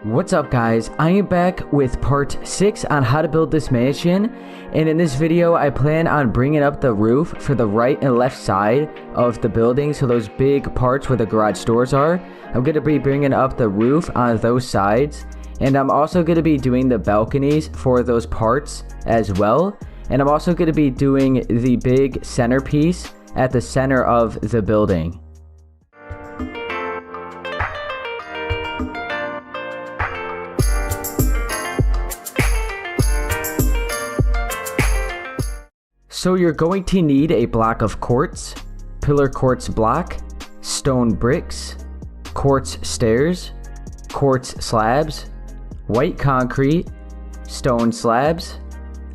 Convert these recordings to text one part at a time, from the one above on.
What's up guys, I am back with part 6 on how to build this mansion, and in this video I plan on bringing up the roof for the right and left side of the building, so those big parts where the garage doors are. I'm going to be bringing up the roof on those sides, and I'm also going to be doing the balconies for those parts as well, and I'm also going to be doing the big centerpiece at the center of the building. So you're going to need a block of quartz, pillar quartz block, stone bricks, quartz stairs, quartz slabs, white concrete, stone slabs,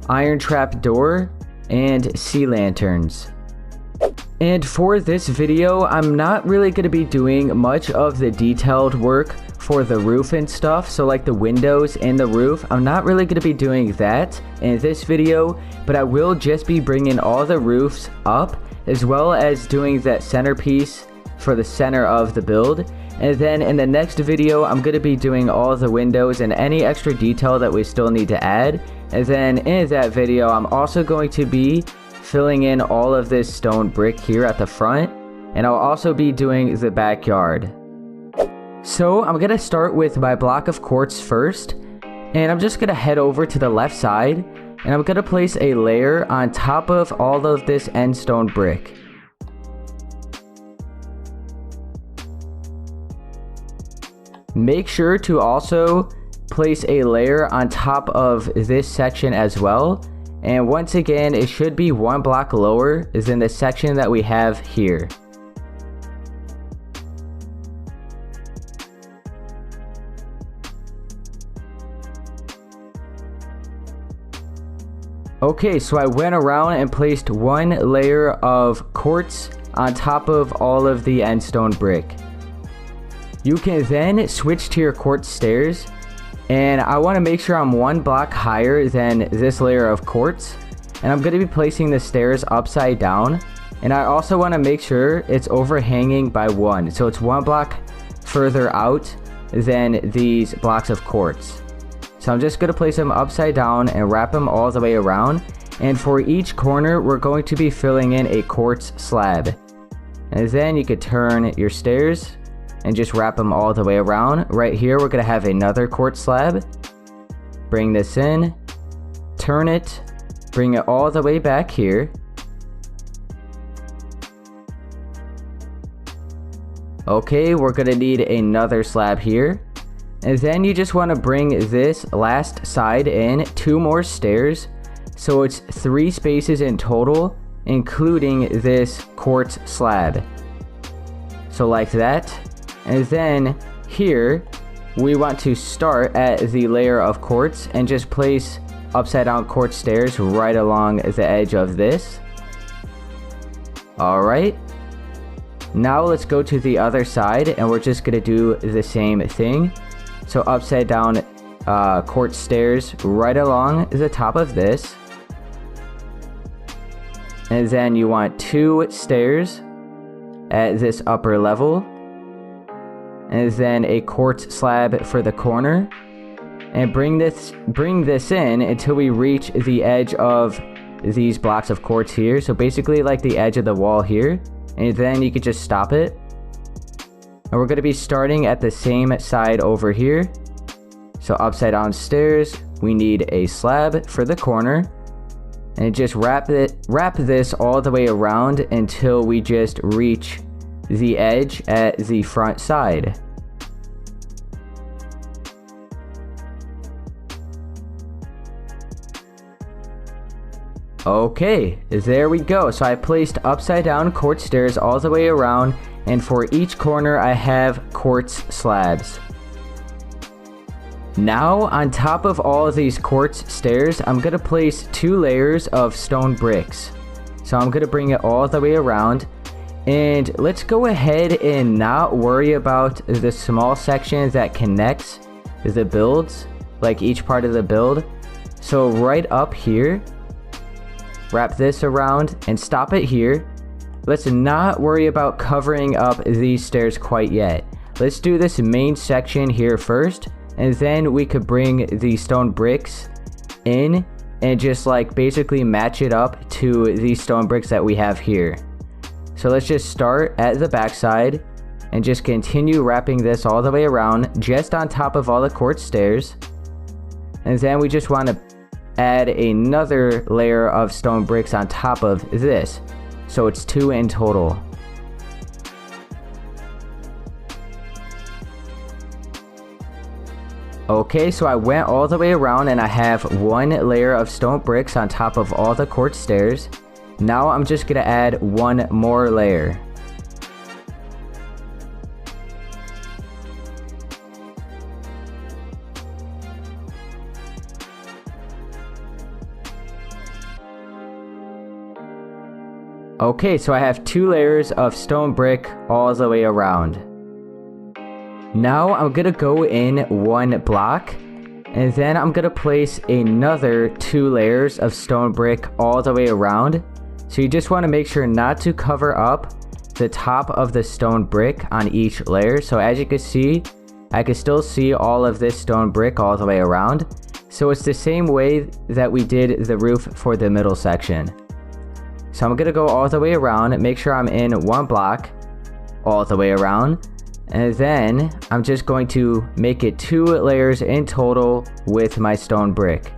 iron trap door, and sea lanterns. And for this video, I'm not really going to be doing much of the detailed work for the roof and stuff, so like the windows and the roof, I'm not really going to be doing that in this video, but I will just be bringing all the roofs up, as well as doing that centerpiece for the center of the build. And then in the next video, I'm going to be doing all the windows and any extra detail that we still need to add. And then in that video, I'm also going to be filling in all of this stone brick here at the front, and I'll also be doing the backyard. So I'm going to start with my block of quartz first, and I'm just going to head over to the left side, and I'm going to place a layer on top of all of this end stone brick. Make sure to also place a layer on top of this section as well, and once again it should be one block lower than the section that we have here. Okay, so I went around and placed one layer of quartz on top of all of the end stone brick. You can then switch to your quartz stairs, and I want to make sure I'm one block higher than this layer of quartz, and I'm going to be placing the stairs upside down, and I also want to make sure it's overhanging by one, so it's one block further out than these blocks of quartz. So I'm just going to place them upside down and wrap them all the way around, and for each corner we're going to be filling in a quartz slab. And then you could turn your stairs and just wrap them all the way around. Right here we're going to have another quartz slab. Bring this in, turn it, bring it all the way back here. Okay, we're going to need another slab here. And then you just want to bring this last side in 2 more stairs, so it's 3 spaces in total, including this quartz slab. So like that. And then here we want to start at the layer of quartz and just place upside down quartz stairs right along the edge of this. Alright, now let's go to the other side, and we're just going to do the same thing. So upside down quartz stairs right along the top of this. And then you want 2 stairs at this upper level. And then a quartz slab for the corner. And bring this in until we reach the edge of these blocks of quartz here. So basically like the edge of the wall here. And then you could just stop it. And we're going to be starting at the same side over here. So upside down stairs, we need a slab for the corner. And just wrap this all the way around until we just reach the edge at the front side. Okay, there we go. So I placed upside down quartz stairs all the way around, and for each corner I have quartz slabs. Now on top of all of these quartz stairs, I'm going to place 2 layers of stone bricks. So I'm going to bring it all the way around, and let's go ahead and not worry about the small section that connects the builds, like each part of the build. So right up here, wrap this around and stop it here. Let's not worry about covering up these stairs quite yet. Let's do this main section here first, and then we could bring the stone bricks in and just like basically match it up to these stone bricks that we have here. So let's just start at the backside and just continue wrapping this all the way around just on top of all the quartz stairs. And then we just want to add another layer of stone bricks on top of this, so it's 2 in total. Okay, so I went all the way around and I have 1 layer of stone bricks on top of all the quartz stairs. Now I'm just gonna add 1 more layer. Okay, so I have 2 layers of stone brick all the way around. Now I'm gonna go in 1 block, and then I'm gonna place another 2 layers of stone brick all the way around. So you just want to make sure not to cover up the top of the stone brick on each layer. So as you can see, I can still see all of this stone brick all the way around. So it's the same way that we did the roof for the middle section. So I'm gonna go all the way around, make sure I'm in 1 block all the way around, and then I'm just going to make it 2 layers in total with my stone brick.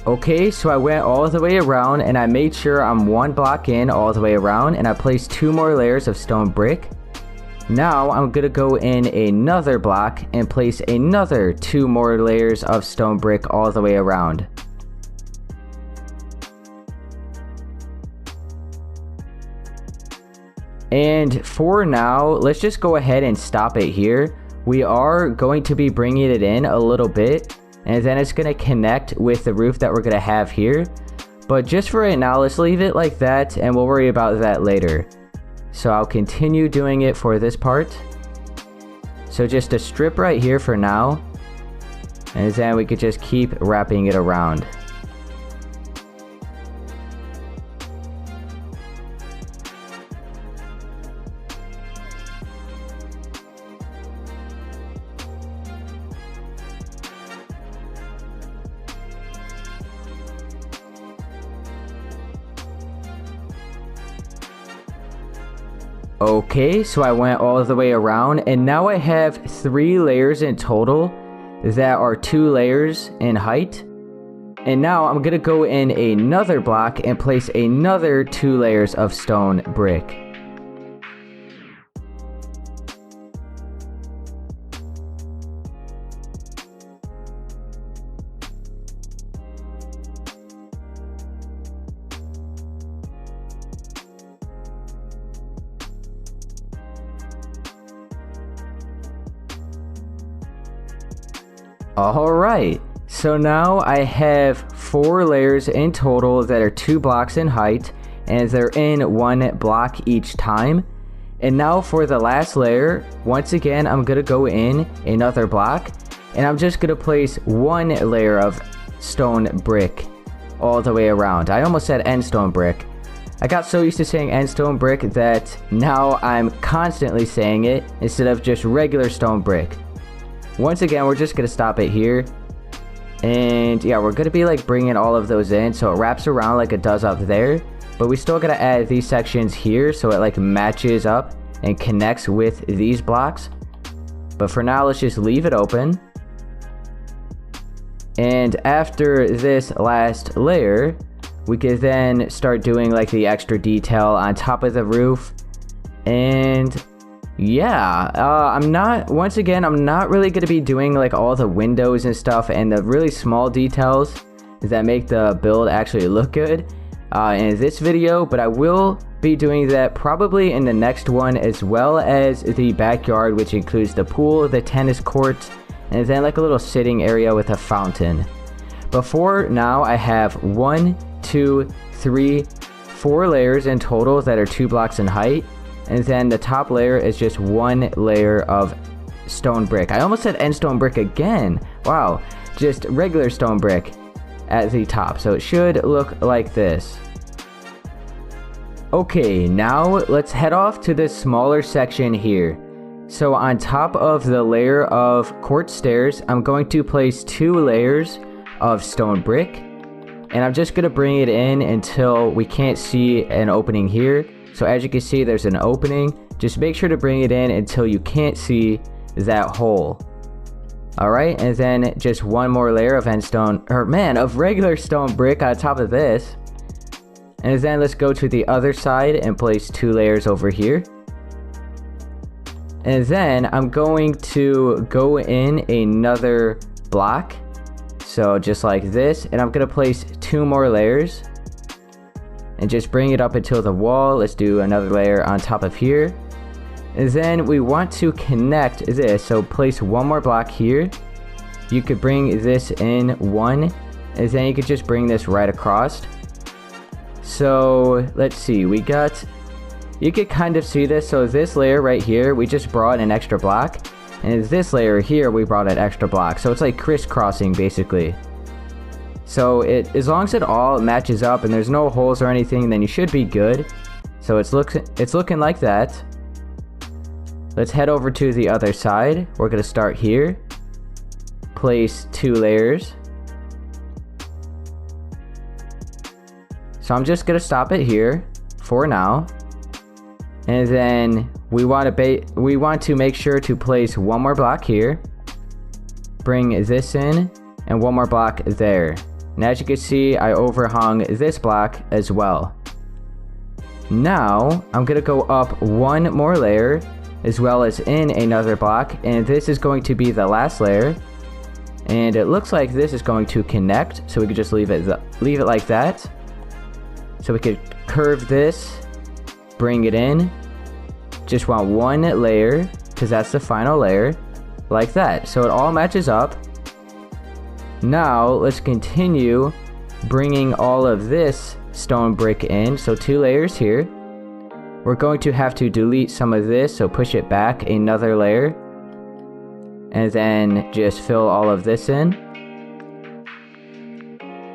Okay, so I went all the way around and I made sure I'm 1 block in all the way around, and I placed 2 more layers of stone brick. Now I'm gonna go in another block and place another 2 more layers of stone brick all the way around. And for now, let's just go ahead and stop it here. We are going to be bringing it in a little bit, and then it's going to connect with the roof that we're going to have here. But just for right now, let's leave it like that and we'll worry about that later. So I'll continue doing it for this part. So just a strip right here for now, and then we could just keep wrapping it around. Okay, so I went all the way around and now I have 3 layers in total that are 2 layers in height. And now I'm gonna go in another block and place another 2 layers of stone brick. Alright, so now I have 4 layers in total that are 2 blocks in height, and they're in 1 block each time. And now for the last layer, once again I'm gonna go in another block, and I'm just gonna place 1 layer of stone brick all the way around. I almost said end stone brick. I got so used to saying end stone brick that now I'm constantly saying it instead of just regular stone brick. Once again, we're just gonna stop it here, and yeah, we're gonna be like bringing all of those in so it wraps around like it does up there, but we still gotta add these sections here so it like matches up and connects with these blocks. But for now, let's just leave it open. And after this last layer, we can then start doing like the extra detail on top of the roof. And yeah, I'm not really going to be doing like all the windows and stuff and the really small details that make the build actually look good in this video, but I will be doing that probably in the next one, as well as the backyard, which includes the pool, the tennis court, and then like a little sitting area with a fountain. But for now, I have 1, 2, 3, 4 layers in total that are 2 blocks in height. And then the top layer is just 1 layer of stone brick. I almost said end stone brick again. Wow, just regular stone brick at the top. So it should look like this. Okay, now let's head off to this smaller section here. So on top of the layer of quartz stairs, I'm going to place 2 layers of stone brick. And I'm just going to bring it in until we can't see an opening here. So as you can see, there's an opening. Just make sure to bring it in until you can't see that hole. Alright, and then just 1 more layer of of regular stone brick on top of this. And then let's go to the other side and place 2 layers over here. And then I'm going to go in another block. So just like this. And I'm going to place 2 more layers. And just bring it up until the wall. Let's do another layer on top of here. And then we want to connect this. So place 1 more block here. You could bring this in 1. And then you could just bring this right across. So let's see, you could kind of see this. So this layer right here, we just brought an extra block. And this layer here, we brought an extra block. So it's like crisscrossing basically. So as long as it all matches up and there's no holes or anything, then you should be good. So it's looking like that. Let's head over to the other side. We're going to start here. Place 2 layers. So I'm just going to stop it here for now. And then we want to make sure to place 1 more block here. Bring this in and 1 more block there. And as you can see, I overhung this block as well. Now I'm going to go up 1 more layer as well as in another block, and this is going to be the last layer. And it looks like this is going to connect, so we could just leave it like that. So we could curve this, bring it in. Just want 1 layer, because that's the final layer, like that. So it all matches up. Now let's continue bringing all of this stone brick in. So 2 layers here. We're going to have to delete some of this, so push it back another layer. And then just fill all of this in.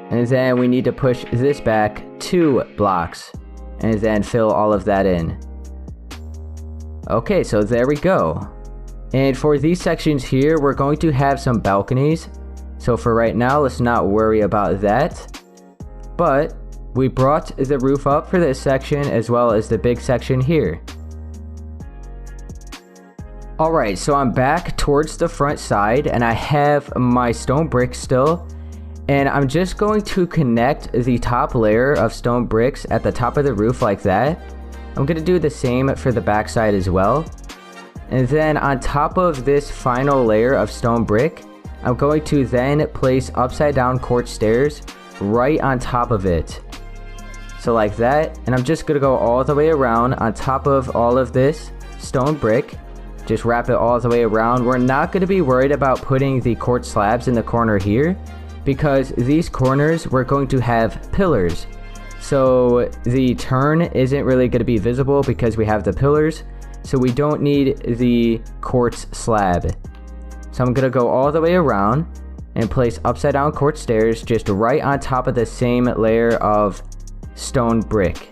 And then we need to push this back 2 blocks. And then fill all of that in. Okay, so there we go. And for these sections here, we're going to have some balconies. So for right now, let's not worry about that. But we brought the roof up for this section as well as the big section here. Alright, so I'm back towards the front side and I have my stone brick still. And I'm just going to connect the top layer of stone bricks at the top of the roof like that. I'm going to do the same for the back side as well. And then on top of this final layer of stone brick, I'm going to then place upside down quartz stairs right on top of it. So like that. And I'm just going to go all the way around on top of all of this stone brick. Just wrap it all the way around. We're not going to be worried about putting the quartz slabs in the corner here, because these corners we're going to have pillars. So the turn isn't really going to be visible because we have the pillars. So we don't need the quartz slab. So I'm going to go all the way around and place upside down quartz stairs just right on top of the same layer of stone brick.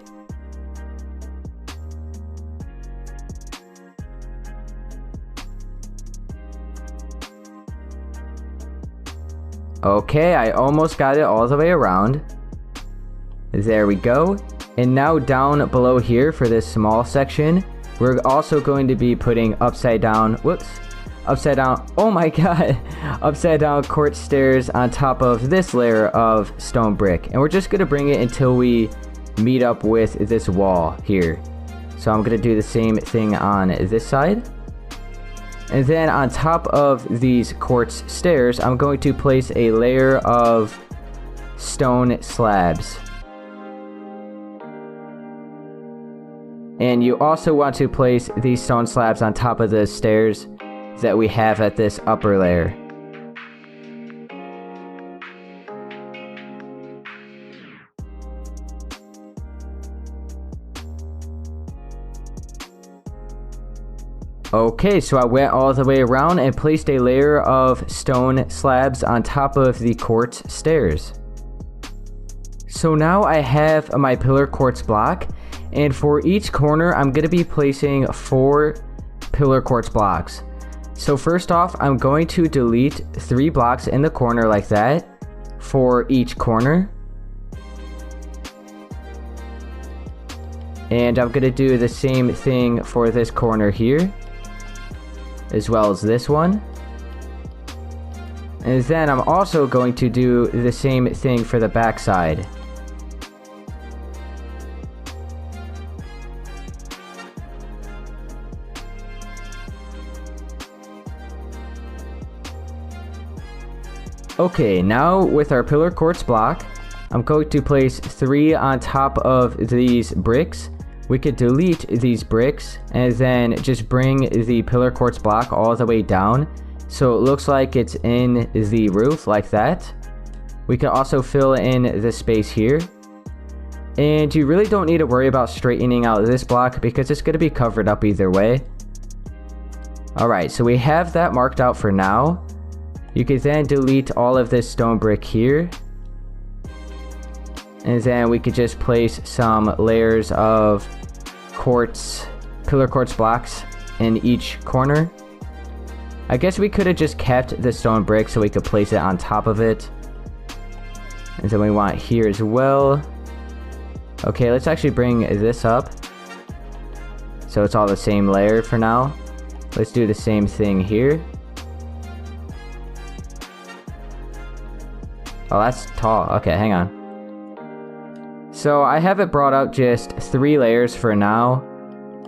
Okay, I almost got it all the way around. There we go. And now down below here for this small section, we're also going to be putting upside down, oh my god, upside down quartz stairs on top of this layer of stone brick. And we're just going to bring it until we meet up with this wall here. So I'm going to do the same thing on this side. And then on top of these quartz stairs, I'm going to place a layer of stone slabs. And you also want to place these stone slabs on top of the stairs that we have at this upper layer. Okay, so I went all the way around and placed a layer of stone slabs on top of the quartz stairs. So now I have my pillar quartz block, and for each corner I'm going to be placing 4 pillar quartz blocks. So first off, I'm going to delete 3 blocks in the corner like that for each corner. And I'm going to do the same thing for this corner here, as well as this one. And then I'm also going to do the same thing for the back side. Okay, now with our pillar quartz block, I'm going to place 3 on top of these bricks. We could delete these bricks and then just bring the pillar quartz block all the way down so it looks like it's in the roof like that. We can also fill in the space here. And you really don't need to worry about straightening out this block because it's going to be covered up either way. Alright, so we have that marked out for now. You could then delete all of this stone brick here. And then we could just place some layers of pillar quartz blocks in each corner. I guess we could have just kept the stone brick so we could place it on top of it. And then we want here as well. Okay, let's actually bring this up so it's all the same layer for now. Let's do the same thing here. Oh, that's tall. Okay, hang on. So I have it brought up just 3 layers for now,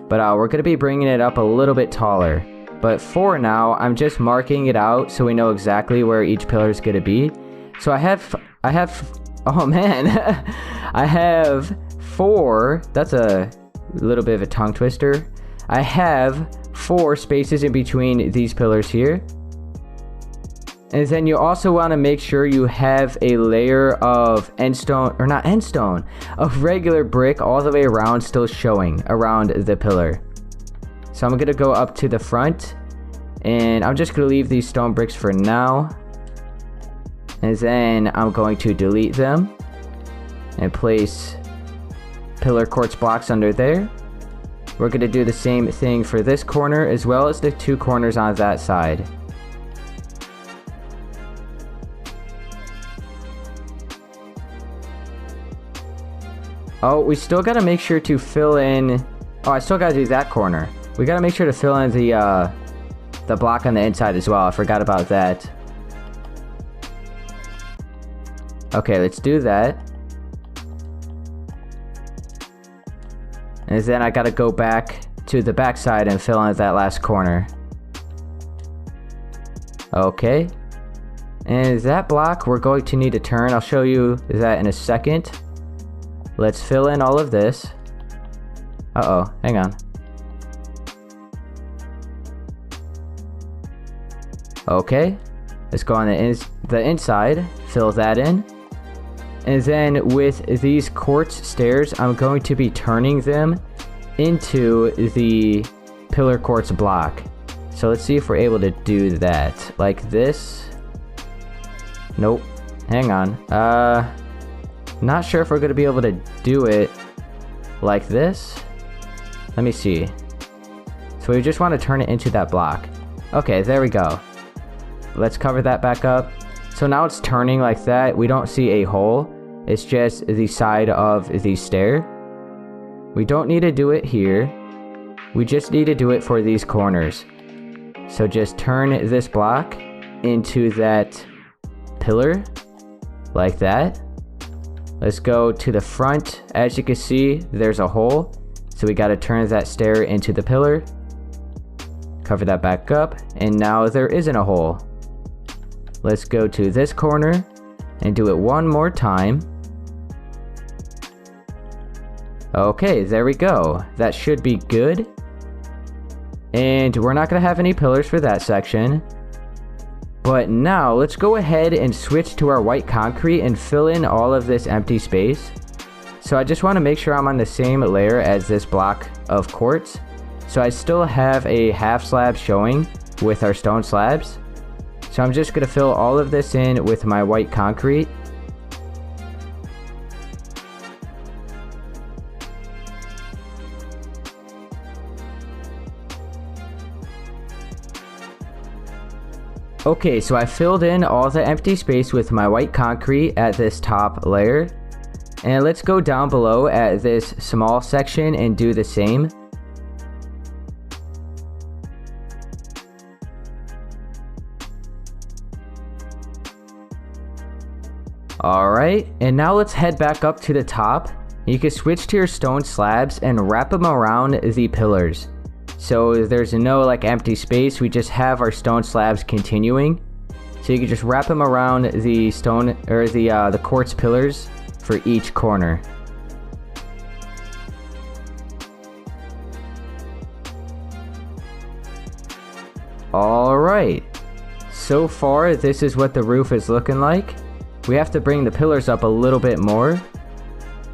but we're going to be bringing it up a little bit taller. But for now, I'm just marking it out so we know exactly where each pillar is going to be. So I have, oh man, I have 4, that's a little bit of a tongue twister. I have 4 spaces in between these pillars here. And then you also want to make sure you have a layer of of regular brick all the way around still showing around the pillar. So I'm going to go up to the front and I'm just going to leave these stone bricks for now. And then I'm going to delete them and place pillar quartz blocks under there. We're going to do the same thing for this corner as well as the 2 corners on that side. Oh, we still got to make sure to fill in... Oh, I still got to do that corner. We got to make sure to fill in the block on the inside as well. I forgot about that. Okay, let's do that. And then I got to go back to the back side and fill in that last corner. Okay. And that block we're going to need to turn. I'll show you that in a second. Let's fill in all of this. Uh-oh, hang on. Okay, let's go on the inside, fill that in. And then with these quartz stairs, I'm going to be turning them into the pillar quartz block. So let's see if we're able to do that. Like this. Nope, hang on. Not sure if we're going to be able to do it like this. Let me see. So we just want to turn it into that block. Okay, there we go. Let's cover that back up. So now it's turning like that. We don't see a hole. It's just the side of the stair. We don't need to do it here. We just need to do it for these corners. So just turn this block into that pillar like that. Let's go to the front. As you can see, there's a hole. So we got to turn that stair into the pillar. Cover that back up. And now there isn't a hole. Let's go to this corner and do it one more time. Okay, there we go. That should be good. And we're not going to have any pillars for that section. But now let's go ahead and switch to our white concrete and fill in all of this empty space. So I just want to make sure I'm on the same layer as this block of quartz. So I still have a half slab showing with our stone slabs. So I'm just going to fill all of this in with my white concrete. Okay, so I filled in all the empty space with my white concrete at this top layer. And let's go down below at this small section and do the same. Alright, and now let's head back up to the top. You can switch to your stone slabs and wrap them around the pillars. So there's no like empty space, we just have our stone slabs continuing. So you can just wrap them around the stone or the quartz pillars for each corner. Alright, so far this is what the roof is looking like. We have to bring the pillars up a little bit more,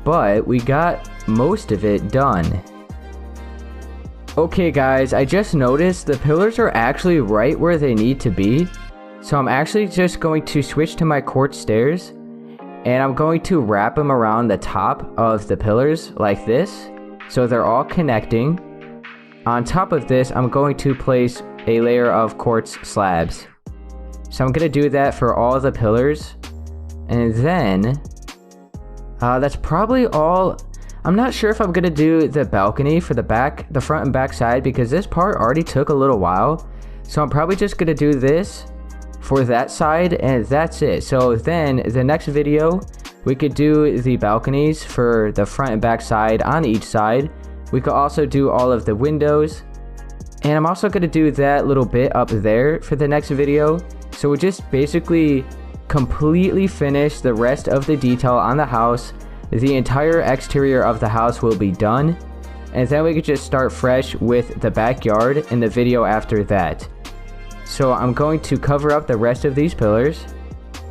but we got most of it done. Okay guys, I just noticed the pillars are actually right where they need to be. So I'm actually just going to switch to my quartz stairs, and I'm going to wrap them around the top of the pillars like this, so they're all connecting. On top of this, I'm going to place a layer of quartz slabs. So I'm going to do that for all the pillars. And then, that's probably all. I'm not sure if I'm going to do the balcony for the front and back side, because this part already took a little while. So I'm probably just going to do this for that side, and that's it. So then the next video, we could do the balconies for the front and back side on each side. We could also do all of the windows. And I'm also going to do that little bit up there for the next video. So we just basically completely finish the rest of the detail on the house. The entire exterior of the house will be done, and then we could just start fresh with the backyard in the video after that. So I'm going to cover up the rest of these pillars,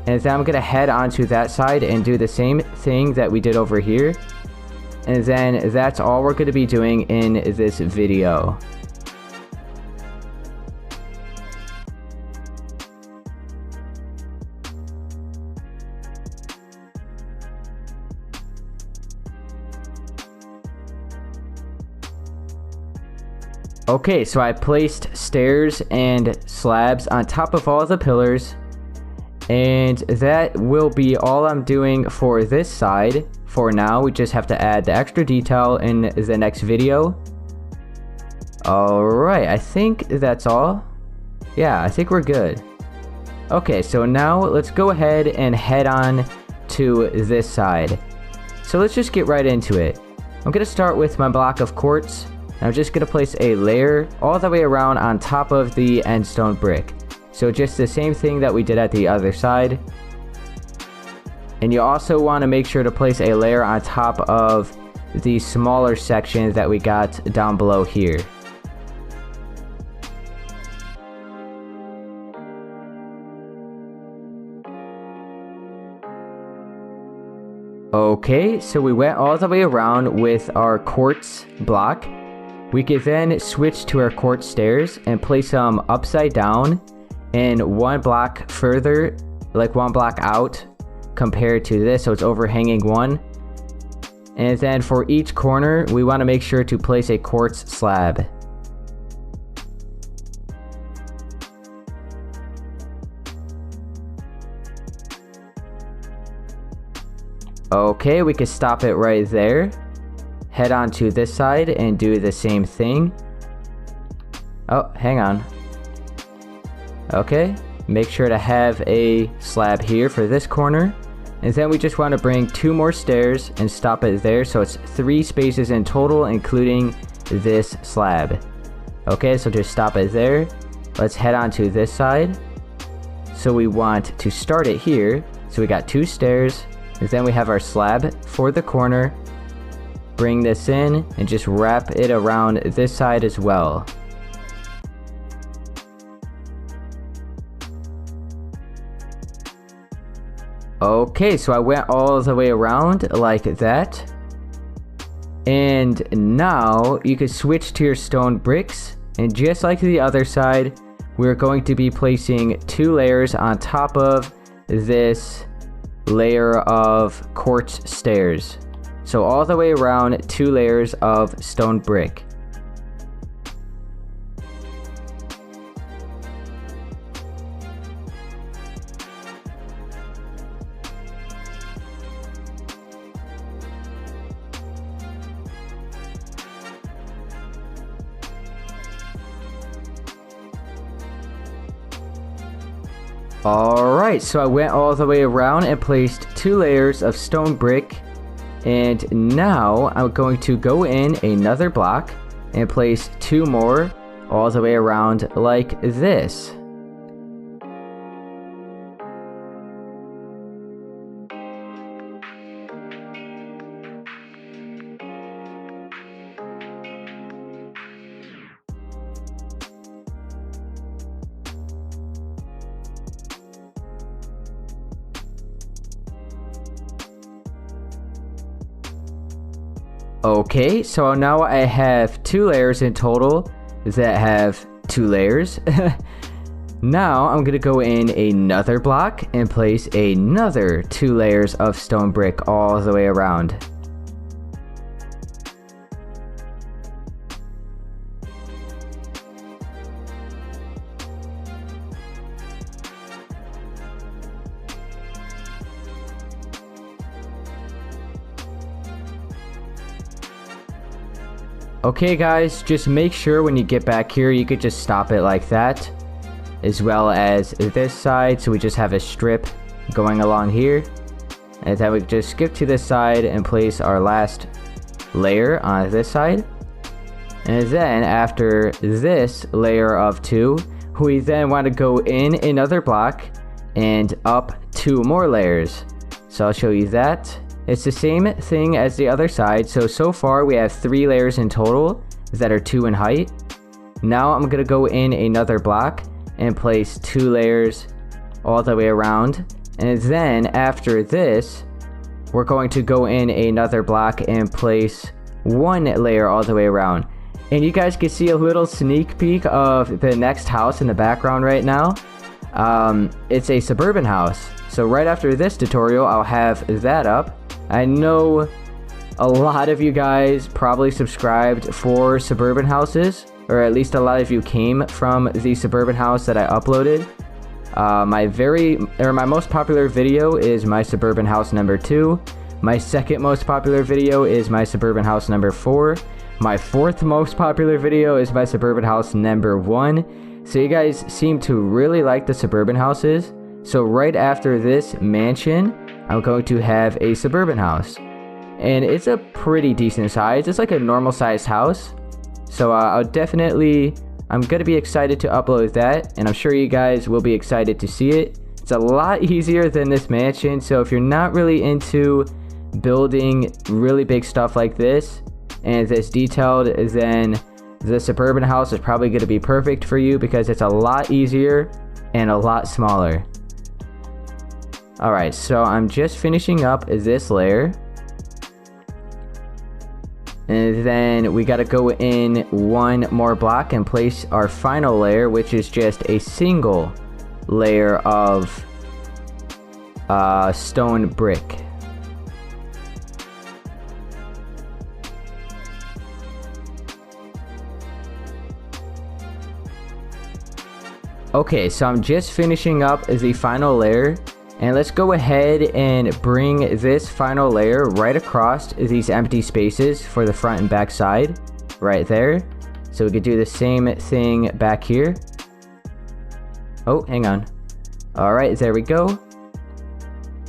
and then I'm going to head onto that side and do the same thing that we did over here. And then that's all we're going to be doing in this video. Okay, so I placed stairs and slabs on top of all the pillars, and that will be all I'm doing for this side. For now, we just have to add the extra detail in the next video. Alright, I think that's all. Yeah, I think we're good. Okay, so now let's go ahead and head on to this side. So let's just get right into it. I'm going to start with my block of quartz. I'm just going to place a layer all the way around on top of the end stone brick. So just the same thing that we did at the other side. And you also want to make sure to place a layer on top of the smaller section that we got down below here. Okay, so we went all the way around with our quartz block. We could then switch to our quartz stairs and place them upside down and one block further, like one block out compared to this, so it's overhanging one. And then for each corner, we want to make sure to place a quartz slab. Okay, we can stop it right there. Head on to this side and do the same thing. Oh, hang on. Okay, make sure to have a slab here for this corner. And then we just want to bring 2 more stairs and stop it there, so it's 3 spaces in total, including this slab. Okay, so just stop it there. Let's head on to this side. So we want to start it here. So we got 2 stairs, and then we have our slab for the corner. Bring this in and just wrap it around this side as well. Okay, so I went all the way around like that. And now you can switch to your stone bricks, and just like the other side, we're going to be placing 2 layers on top of this layer of quartz stairs. So all the way around, 2 layers of stone brick. Alright, so I went all the way around and placed 2 layers of stone brick, and now I'm going to go in another block and place 2 more all the way around like this. Okay, so now I have 2 layers in total that have 2 layers. Now I'm gonna go in another block and place another 2 layers of stone brick all the way around. Okay guys, just make sure when you get back here you could just stop it like that, as well as this side, so we just have a strip going along here, and then we just skip to this side and place our last layer on this side. And then after this layer of 2, we then want to go in another block and up 2 more layers. So I'll show you that. It's the same thing as the other side, so far we have 3 layers in total that are 2 in height. Now I'm gonna go in another block and place 2 layers all the way around, and then after this we're going to go in another block and place 1 layer all the way around. And you guys can see a little sneak peek of the next house in the background right now. It's a suburban house, so right after this tutorial I'll have that up. I know a lot of you guys probably subscribed for suburban houses, or at least a lot of you came from the suburban house that I uploaded. My most popular video is my suburban house number 2. My second most popular video is my suburban house number 4. My 4th most popular video is my suburban house number 1. So you guys seem to really like the suburban houses. So right after this mansion, I'm going to have a suburban house, and it's a pretty decent size. It's like a normal sized house, so I'm gonna be excited to upload that, and I'm sure you guys will be excited to see it. It's a lot easier than this mansion, so if you're not really into building really big stuff like this and this detailed, then the suburban house is probably going to be perfect for you because it's a lot easier and a lot smaller. Alright, so I'm just finishing up this layer. And then we gotta go in 1 more block and place our final layer, which is just a single layer of stone brick. Okay, so I'm just finishing up the final layer. And let's go ahead and bring this final layer right across these empty spaces for the front and back side, right there. So we could do the same thing back here. Oh, hang on. Alright, there we go.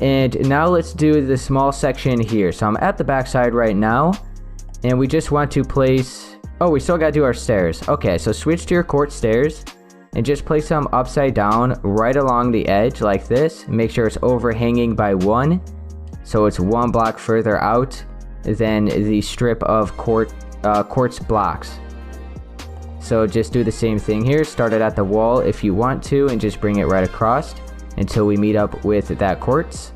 And now let's do the small section here. So I'm at the back side right now, and we just want to place... Oh, we still gotta do our stairs. Okay, so switch to your quartz stairs. And just place them upside down right along the edge like this. Make sure it's overhanging by 1, so it's 1 block further out than the strip of quartz blocks. So just do the same thing here. Start it at the wall if you want to, and just bring it right across until we meet up with that quartz.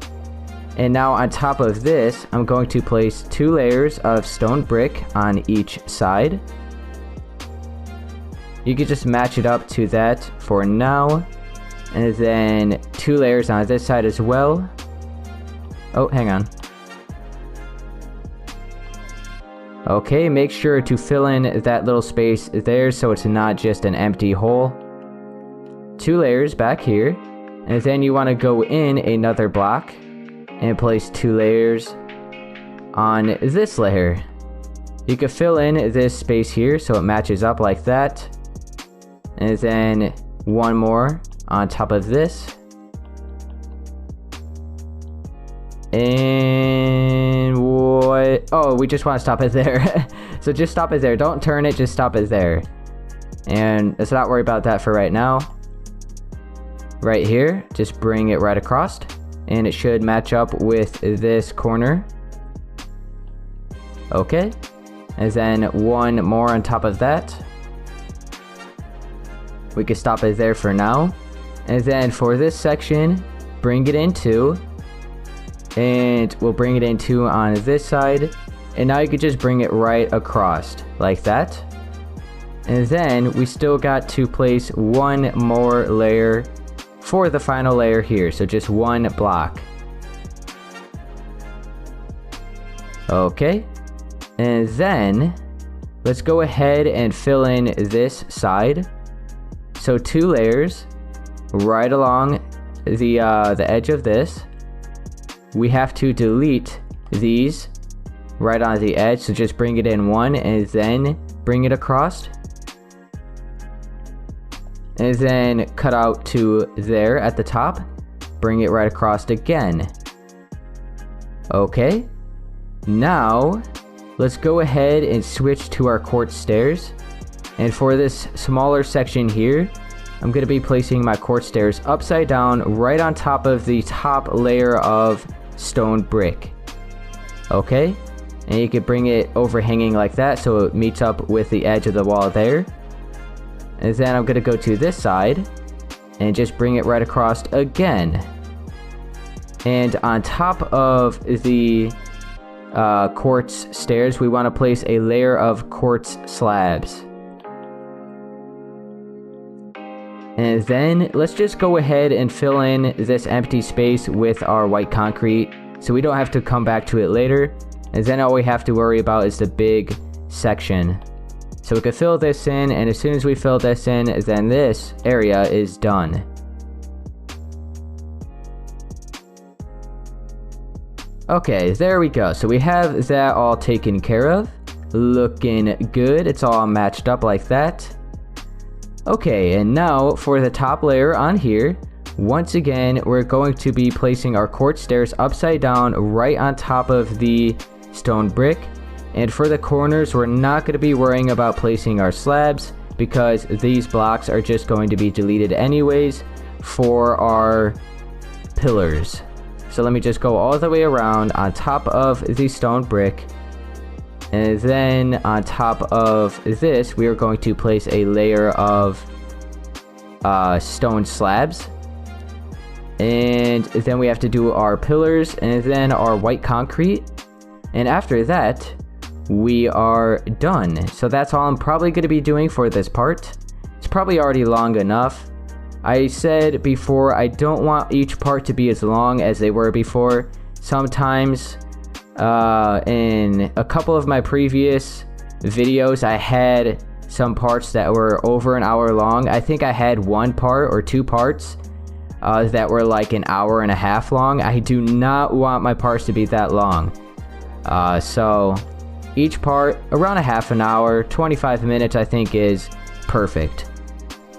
And now on top of this, I'm going to place 2 layers of stone brick on each side. You can just match it up to that for now. And then 2 layers on this side as well. Oh, hang on. Okay, make sure to fill in that little space there so it's not just an empty hole. 2 layers back here. And then you want to go in another block and place 2 layers on this layer. You can fill in this space here so it matches up like that. And then 1 more on top of this. And what? Oh, we just want to stop it there. So just stop it there. Don't turn it, just stop it there. And let's not worry about that for right now. Right here, just bring it right across. And it should match up with this corner. Okay. And then 1 more on top of that. We can stop it there for now. And then for this section, bring it into. And we'll bring it into on this side. And now you can just bring it right across like that. And then we still got to place 1 more layer for the final layer here. So just 1 block. Okay. And then let's go ahead and fill in this side. So 2 layers right along the edge of this. We have to delete these right on the edge. So just bring it in 1 and then bring it across. And then cut out to there at the top. Bring it right across again. Okay. Now, let's go ahead and switch to our quartz stairs. And for this smaller section here, I'm going to be placing my quartz stairs upside down right on top of the top layer of stone brick. Okay. And you can bring it overhanging like that so it meets up with the edge of the wall there. And then I'm going to go to this side and just bring it right across again. And on top of the quartz stairs, we want to place a layer of quartz slabs. And then let's just go ahead and fill in this empty space with our white concrete so we don't have to come back to it later. And then all we have to worry about is the big section. So we can fill this in, and as soon as we fill this in, then this area is done. Okay, there we go. So we have that all taken care of. Looking good. It's all matched up like that. Okay, and now for the top layer on here, once again, we're going to be placing our quartz stairs upside down right on top of the stone brick. And for the corners, we're not going to be worrying about placing our slabs because these blocks are just going to be deleted anyways for our pillars. So let me just go all the way around on top of the stone brick. And then on top of this, we are going to place a layer of stone slabs. And then we have to do our pillars and then our white concrete. And after that, we are done. So that's all I'm probably going to be doing for this part. It's probably already long enough. I said before, I don't want each part to be as long as they were before. Sometimes in a couple of my previous videos, I had some parts that were over an hour long. I think I had 1 part or 2 parts that were like an hour and a half long. I do not want my parts to be that long. So each part around a half an hour, 25 minutes I think is perfect.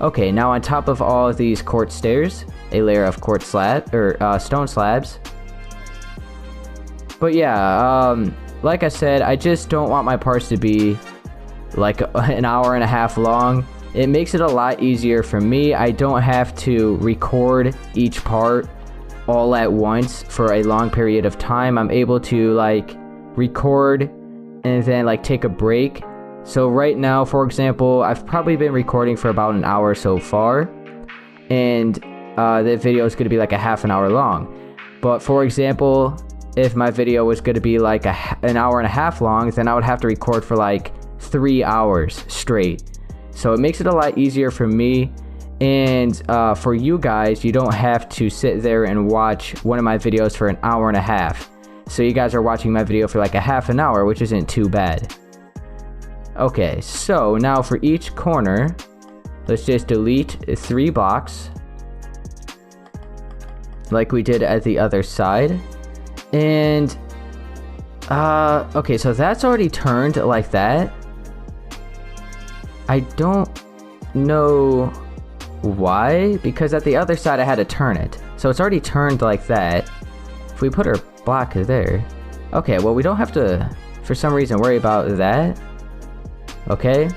Okay, now on top of all of these quartz stairs, a layer of quartz slab or stone slabs. But yeah, like I said, I just don't want my parts to be like an hour and a half long. It makes it a lot easier for me. I don't have to record each part all at once for a long period of time. I'm able to like record and then like take a break. So right now, for example, I've probably been recording for about an hour so far, and the video is going to be like a half an hour long. But for example, if my video was going to be like an hour and a half long, then I would have to record for like 3 hours straight. So it makes it a lot easier for me, and for you guys, you don't have to sit there and watch one of my videos for an hour and a half. So you guys are watching my video for like a half an hour, which isn't too bad. Okay, so now for each corner, let's just delete 3 blocks like we did at the other side. And okay, so that's already turned like that. I don't know why, because at the other side I had to turn it. So it's already turned like that. If we put our block there, okay, well, we don't have to, for some reason, worry about that. Okay,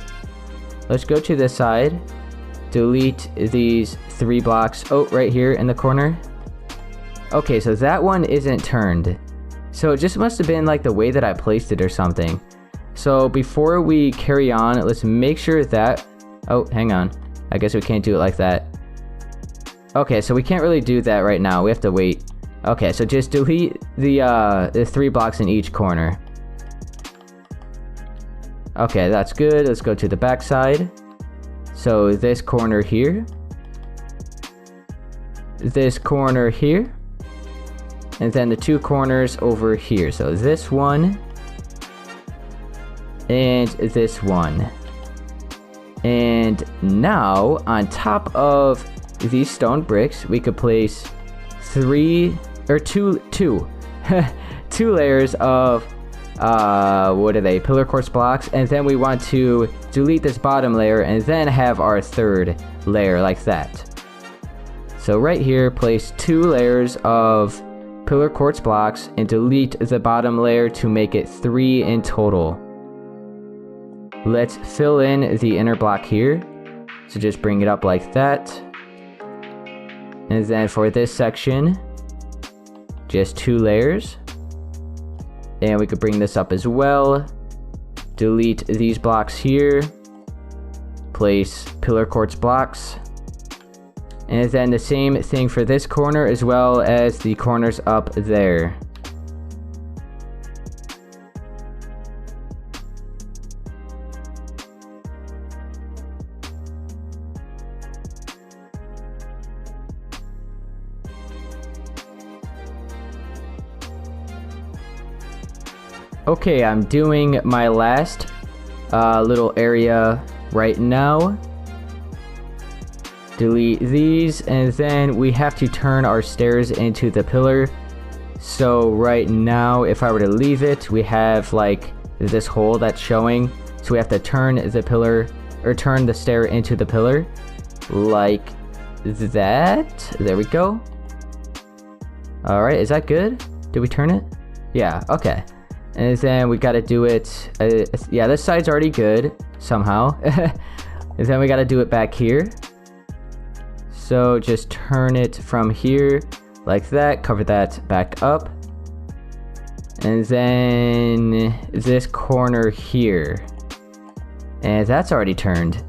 let's go to this side, delete these 3 blocks. Oh, right here in the corner. Okay, so that one isn't turned. So it just must have been like the way that I placed it or something. So before we carry on, let's make sure that, oh, hang on, I guess we can't do it like that. Okay, so we can't really do that right now, we have to wait. Okay, so just delete the 3 blocks in each corner. Okay, that's good. Let's go to the back side. So this corner here, this corner here, and then the 2 corners over here. So this one and this one. And now on top of these stone bricks, we could place 2 layers of what are they, pillar quartz blocks, and then we want to delete this bottom layer and then have our 3rd layer like that. So right here, place 2 layers of pillar quartz blocks and delete the bottom layer to make it 3 in total. Let's fill in the inner block here, so just bring it up like that. And then for this section, just 2 layers. And we could bring this up as well. Delete these blocks here. Place pillar quartz blocks. And then the same thing for this corner as well as the corners up there. Okay, I'm doing my last little area right now. Delete these, and then we have to turn our stairs into the pillar. So right now, if I were to leave it, we have like this hole that's showing. So we have to turn the pillar, or turn the stair into the pillar, like that. There we go. All right, is that good? Did we turn it? Yeah, okay. And then we got to do it, yeah, this side's already good, somehow. And then we got to do it back here. So just turn it from here, like that, cover that back up. And then this corner here. And that's already turned.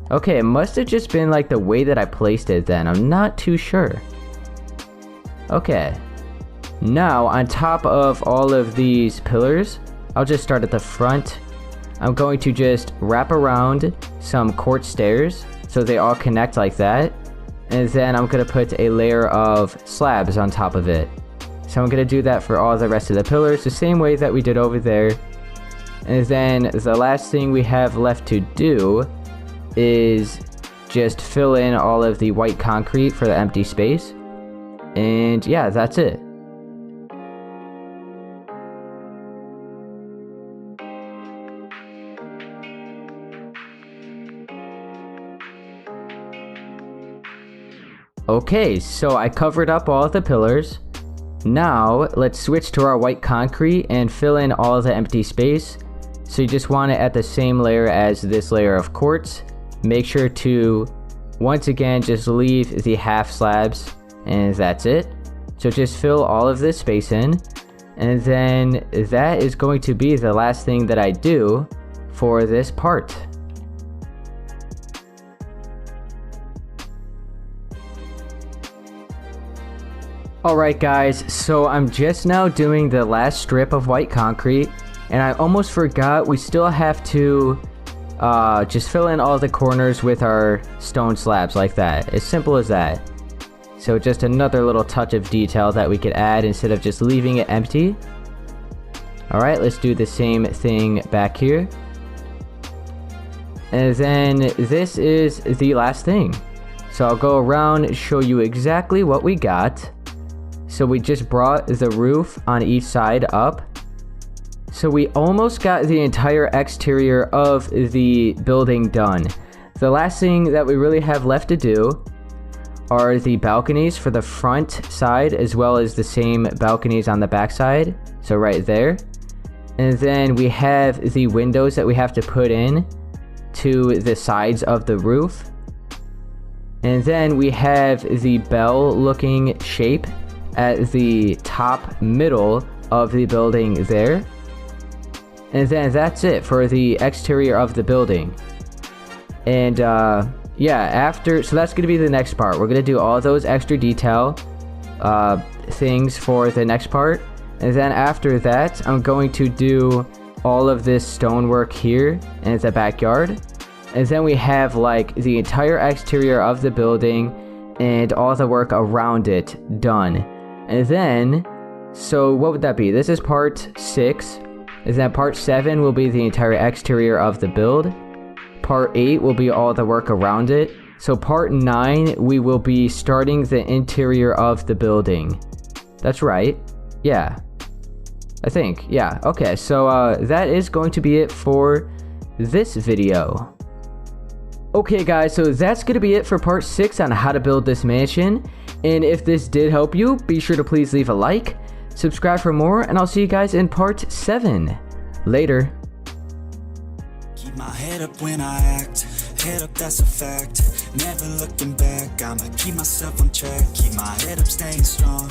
Okay, it must have just been like the way that I placed it then, I'm not too sure. Okay. Now, on top of all of these pillars, I'll just start at the front. I'm going to just wrap around some quartz stairs so they all connect like that. And then I'm going to put a layer of slabs on top of it. So I'm going to do that for all the rest of the pillars, the same way that we did over there. And then the last thing we have left to do is just fill in all of the white concrete for the empty space. And yeah, that's it. Okay, so I covered up all of the pillars. Now, let's switch to our white concrete and fill in all of the empty space. So you just want it at the same layer as this layer of quartz. Make sure to, once again, just leave the half slabs, and that's it. So just fill all of this space in, and then that is going to be the last thing that I do for this part. Alright guys, so I'm just now doing the last strip of white concrete, and I almost forgot we still have to just fill in all the corners with our stone slabs like that. As simple as that. So just another little touch of detail that we could add instead of just leaving it empty. Alright, let's do the same thing back here. And then this is the last thing. So I'll go around and show you exactly what we got. So we just brought the roof on each side up. So we almost got the entire exterior of the building done. The last thing that we really have left to do are the balconies for the front side, as well as the same balconies on the back side. So right there. And then we have the windows that we have to put in to the sides of the roof. And then we have the bell looking shape at the top middle of the building there. And then that's it for the exterior of the building. And yeah, so that's gonna be the next part. We're gonna do all those extra detail things for the next part. And then after that, I'm going to do all of this stonework here in the backyard. And then we have like the entire exterior of the building and all the work around it done. And then, so what would that be? This is part 6. Is that part 7 will be the entire exterior of the build. Part 8 will be all the work around it. So part 9, we will be starting the interior of the building. That's right. Yeah. I think. Yeah. Okay. So that is going to be it for this video. Okay guys, so that's going to be it for part 6 on how to build this mansion. And if this did help you, be sure to please leave a like, subscribe for more, and I'll see you guys in part 7. Later. Keep my head up when I act, head up, that's a fact. Never looking back, I'ma keep myself on track. Keep my head up, staying strong,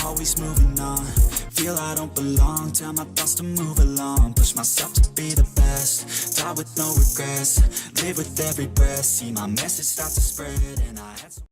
always moving on. Feel I don't belong, tell my thoughts to move along. Push myself to be the best, die with no regrets. Live with every breath, see my message start to spread. And I had